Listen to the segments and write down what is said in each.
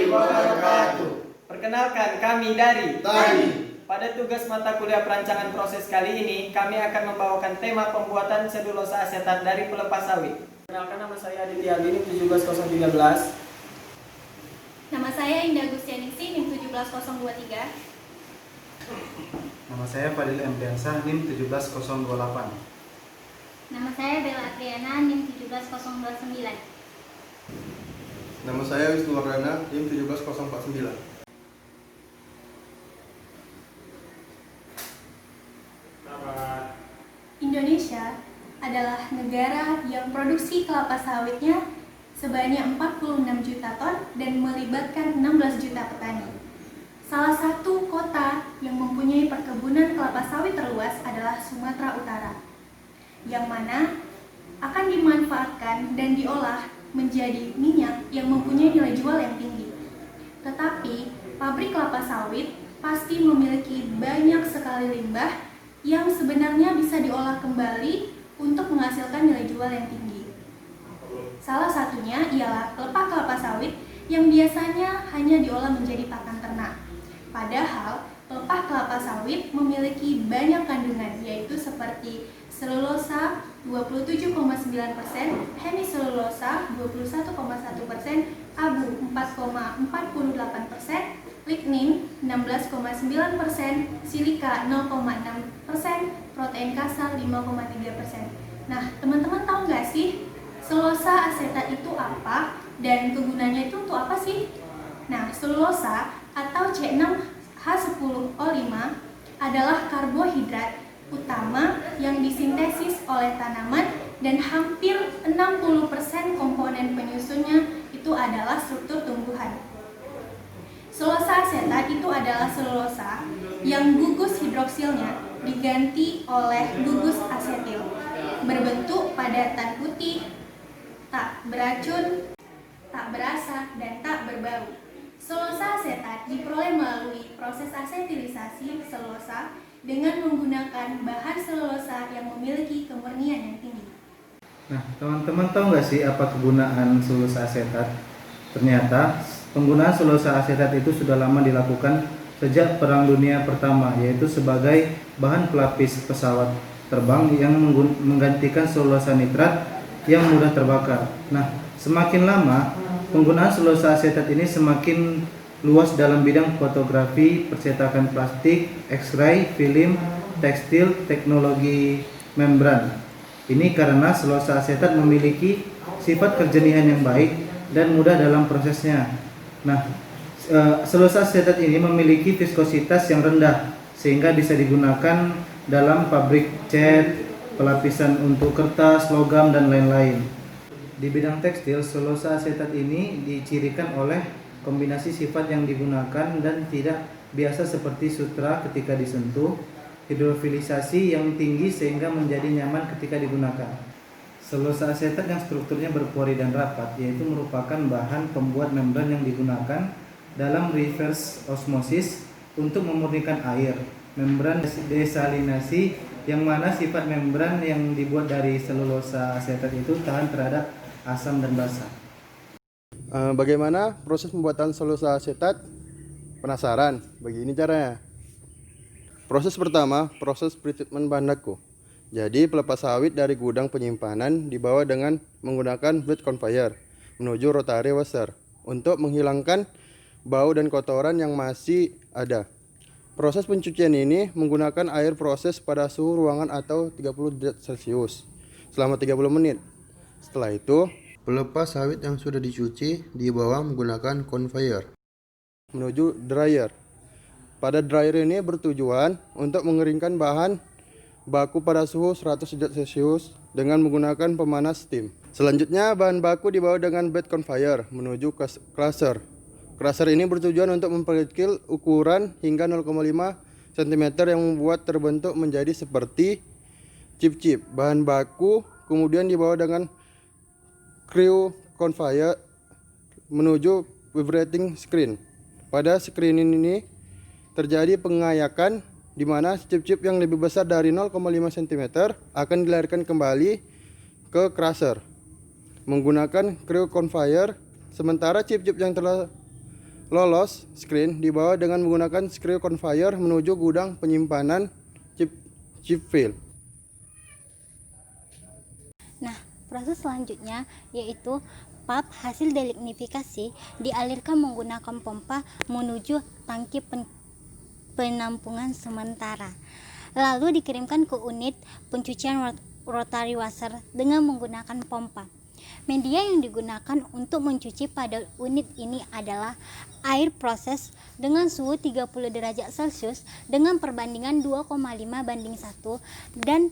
wabarakatuh. Perkenalkan, kami dari Tani. Pada tugas mata kuliah perancangan proses kali ini, kami akan membawakan tema pembuatan selulosa asetat dari pelepas sawit. Perkenalkan, nama saya Aditya Albini 17013. Nama saya Indah Gustianingsih, NIM 17023. Nama saya Fadil Emriansah, NIM 17028. Nama saya Bella Adriana, NIM 17029. Nama saya Wisnu Wardana, NIM 17049. Indonesia adalah negara yang produksi kelapa sawitnya sebanyak 46 juta ton dan melibatkan 16 juta petani. Salah satu kota yang mempunyai perkebunan kelapa sawit terluas adalah Sumatera Utara, yang mana akan dimanfaatkan dan diolah menjadi minyak yang mempunyai nilai jual yang tinggi. Tetapi, pabrik kelapa sawit pasti memiliki banyak sekali limbah yang sebenarnya bisa diolah kembali untuk menghasilkan nilai jual yang tinggi. Salah satunya ialah pelepah kelapa sawit yang biasanya hanya diolah menjadi pakan ternak. Padahal, pelepah kelapa sawit memiliki banyak kandungan, yaitu seperti selulosa 27,9%, hemiselulosa 21,1%, abu 4,48%, lignin 16,9%, silika 0,6%, protein kasar 5,3%. Nah, teman-teman tahu nggak sih selulosa asetat itu apa dan kegunaannya itu untuk apa sih? Nah, selulosa atau C6H10O5 adalah karbohidrat utama yang disintesis oleh tanaman dan hampir 60% komponen penyusunnya itu adalah struktur tumbuhan. Selulosa asetat itu adalah selulosa yang gugus hidroksilnya diganti oleh gugus asetil, berbentuk padatan putih, tak beracun, tak berasa, dan tak berbau. Selulosa asetat diperoleh melalui proses asetilisasi selulosa dengan menggunakan bahan selulosa yang memiliki kemurnian yang tinggi. Nah, teman-teman tahu nggak sih apa kegunaan selulosa asetat? Ternyata penggunaan selulosa asetat itu sudah lama dilakukan sejak Perang Dunia Pertama, yaitu sebagai bahan pelapis pesawat terbang yang menggantikan selulosa nitrat yang mudah terbakar. Nah, semakin lama penggunaan selulosa asetat ini semakin luas dalam bidang fotografi, percetakan plastik, X-ray, film, tekstil, teknologi membran. Ini karena selulosa asetat memiliki sifat kerjenihan yang baik dan mudah dalam prosesnya. Nah, selulosa asetat ini memiliki viskositas yang rendah sehingga bisa digunakan dalam pabrik cat, pelapisan untuk kertas, logam, dan lain-lain. Di bidang tekstil, selulosa asetat ini dicirikan oleh kombinasi sifat yang digunakan dan tidak biasa seperti sutra ketika disentuh, hidrofilisasi yang tinggi sehingga menjadi nyaman ketika digunakan. Selulosa asetat yang strukturnya berpori dan rapat, yaitu merupakan bahan pembuat membran yang digunakan dalam reverse osmosis untuk memurnikan air. Membran desalinasi, yang mana sifat membran yang dibuat dari selulosa asetat itu tahan terhadap asam dan basah. Bagaimana proses pembuatan selulosa asetat? Penasaran? Begini caranya. Proses pertama, proses pretreatment bahan baku. Jadi pelepas sawit dari gudang penyimpanan dibawa dengan menggunakan bleed conveyor menuju rotary washer untuk menghilangkan bau dan kotoran yang masih ada. Proses pencucian ini menggunakan air proses pada suhu ruangan atau 30 derajat Celcius selama 30 menit. Setelah itu, pelepas sawit yang sudah dicuci dibawa menggunakan conveyor menuju dryer. Pada dryer ini bertujuan untuk mengeringkan bahan baku pada suhu 100 derajat Celcius dengan menggunakan pemanas steam. Selanjutnya, bahan baku dibawa dengan bed conveyor menuju crusher. Crusher ini bertujuan untuk memperkecil ukuran hingga 0,5 cm yang membuat terbentuk menjadi seperti chip-chip. Bahan baku kemudian dibawa dengan crew conveyor menuju vibrating screen. Pada screen ini terjadi pengayakan di mana chip-chip yang lebih besar dari 0,5 cm akan dilarikan kembali ke crusher menggunakan crew conveyor, sementara chip-chip yang telah lolos screen dibawa dengan menggunakan screw conveyor menuju gudang penyimpanan chip fill. Nah, proses selanjutnya yaitu pulp hasil delignifikasi dialirkan menggunakan pompa menuju tangki penampungan sementara. Lalu dikirimkan ke unit pencucian rotary washer dengan menggunakan pompa. Media yang digunakan untuk mencuci pada unit ini adalah air proses dengan suhu 30 derajat Celcius dengan perbandingan 2,5:1 dan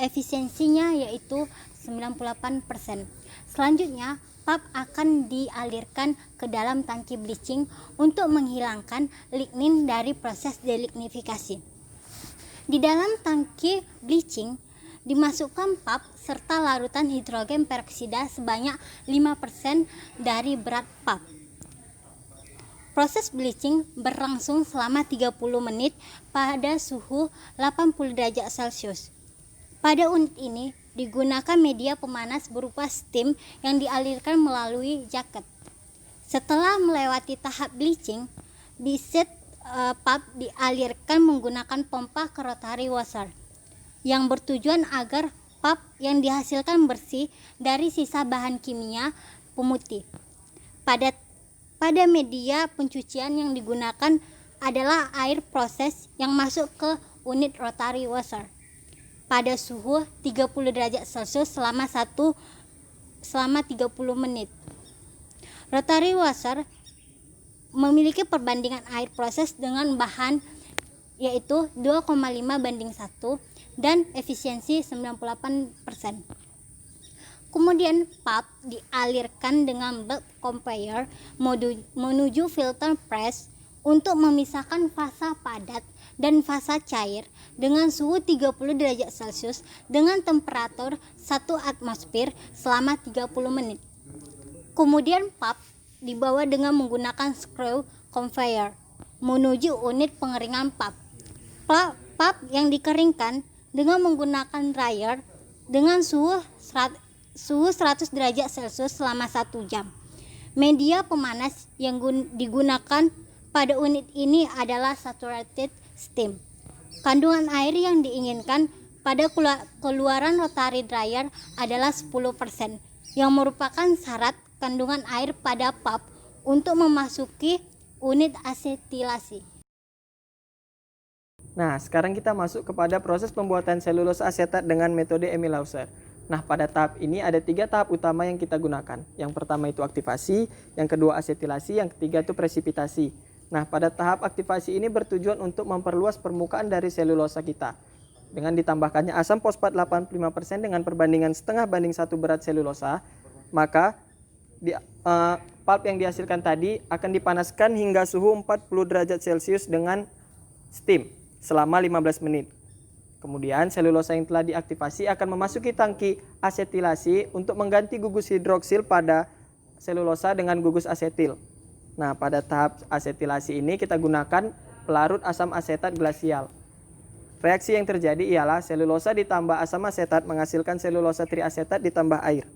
efisiensinya yaitu 98%. Selanjutnya, pulp akan dialirkan ke dalam tangki bleaching untuk menghilangkan lignin dari proses delignifikasi. Di dalam tangki bleaching dimasukkan pulp serta larutan hidrogen peroksida sebanyak 5% dari berat pulp. Proses bleaching berlangsung selama 30 menit pada suhu 80 derajat Celcius. Pada unit ini digunakan media pemanas berupa steam yang dialirkan melalui jaket. Setelah melewati tahap bleaching, biset pulp dialirkan menggunakan pompa ke rotary washer yang bertujuan agar pulp yang dihasilkan bersih dari sisa bahan kimia pemutih. Pada media pencucian yang digunakan adalah air proses yang masuk ke unit rotary washer pada suhu 30 derajat Celcius selama 30 menit. Rotary washer memiliki perbandingan air proses dengan bahan yaitu 2,5:1 dan efisiensi 98%. Kemudian pulp dialirkan dengan belt conveyor menuju filter press untuk memisahkan fasa padat dan fasa cair dengan suhu 30 derajat Celcius dengan temperatur 1 atmosfer selama 30 menit. Kemudian pulp dibawa dengan menggunakan screw conveyor menuju unit pengeringan pulp. Pulp yang dikeringkan dengan menggunakan dryer dengan suhu 100 derajat Celcius selama 1 jam. Media pemanas yang digunakan pada unit ini adalah saturated steam. Kandungan air yang diinginkan pada keluaran rotary dryer adalah 10%, yang merupakan syarat kandungan air pada pulp untuk memasuki unit asetilasi. Nah, sekarang kita masuk kepada proses pembuatan selulosa asetat dengan metode Emil Hauser. Nah, pada tahap ini ada 3 tahap utama yang kita gunakan. Yang pertama itu aktivasi, yang kedua asetilasi, yang ketiga itu presipitasi. Nah, pada tahap aktivasi ini bertujuan untuk memperluas permukaan dari selulosa kita. Dengan ditambahkannya asam fosfat 85% dengan perbandingan 0,5:1 berat selulosa, maka pulp yang dihasilkan tadi akan dipanaskan hingga suhu 40 derajat Celcius dengan steam selama 15 menit. Kemudian selulosa yang telah diaktifasi akan memasuki tangki asetilasi untuk mengganti gugus hidroksil pada selulosa dengan gugus asetil. Nah, pada tahap asetilasi ini kita gunakan pelarut asam asetat glasial. Reaksi yang terjadi ialah selulosa ditambah asam asetat menghasilkan selulosa triasetat ditambah air.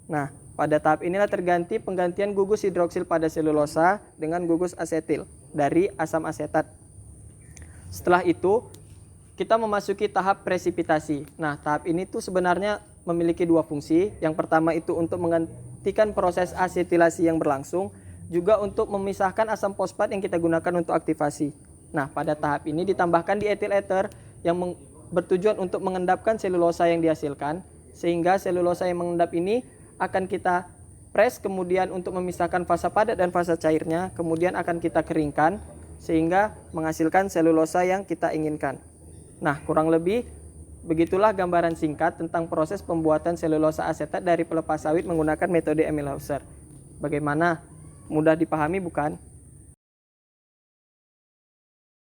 Nah, pada tahap inilah terganti penggantian gugus hidroksil pada selulosa dengan gugus asetil dari asam asetat. Setelah itu, kita memasuki tahap presipitasi. Nah, tahap ini tuh sebenarnya memiliki 2 fungsi. Yang pertama itu untuk menggantikan proses asetilasi yang berlangsung, juga untuk memisahkan asam fosfat yang kita gunakan untuk aktivasi. Nah, pada tahap ini ditambahkan diethyl ether yang bertujuan untuk mengendapkan selulosa yang dihasilkan, sehingga selulosa yang mengendap ini akan kita press kemudian untuk memisahkan fasa padat dan fasa cairnya, kemudian akan kita keringkan sehingga menghasilkan selulosa yang kita inginkan. Nah, kurang lebih begitulah gambaran singkat tentang proses pembuatan selulosa asetat dari pelepas sawit menggunakan metode Emil Hauser. Bagaimana? Mudah dipahami bukan?